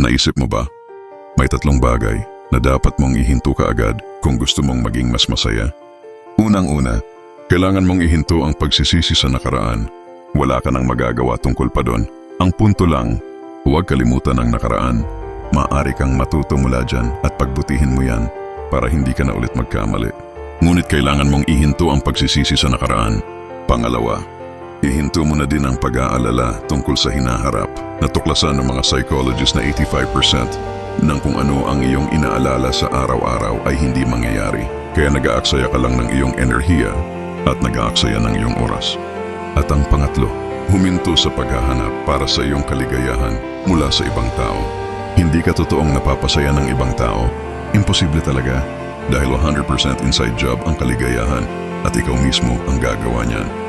Naisip mo ba? May 3 bagay na dapat mong ihinto kaagad kung gusto mong maging mas masaya. Unang-una, kailangan mong ihinto ang pagsisisi sa nakaraan. Wala ka nang magagawa tungkol pa doon. Ang punto lang, huwag kalimutan ang nakaraan. Maaari kang matuto mula dyan at pagbutihin mo yan para hindi ka na ulit magkamali. Ngunit kailangan mong ihinto ang pagsisisi sa nakaraan. Pangalawa, ihinto mo na din ang pag-aalala tungkol sa hinaharap. Natuklasan ng mga psychologist na 85% ng kung ano ang iyong inaalala sa araw-araw ay hindi mangyayari. Kaya nag-aaksaya ka lang ng iyong enerhiya at nag-aaksaya ng iyong oras. At ang pangatlo, huminto sa paghahanap para sa iyong kaligayahan mula sa ibang tao. Hindi ka totoong napapasaya ng ibang tao. Imposible talaga dahil 100% inside job ang kaligayahan at ikaw mismo ang gagawa niyan.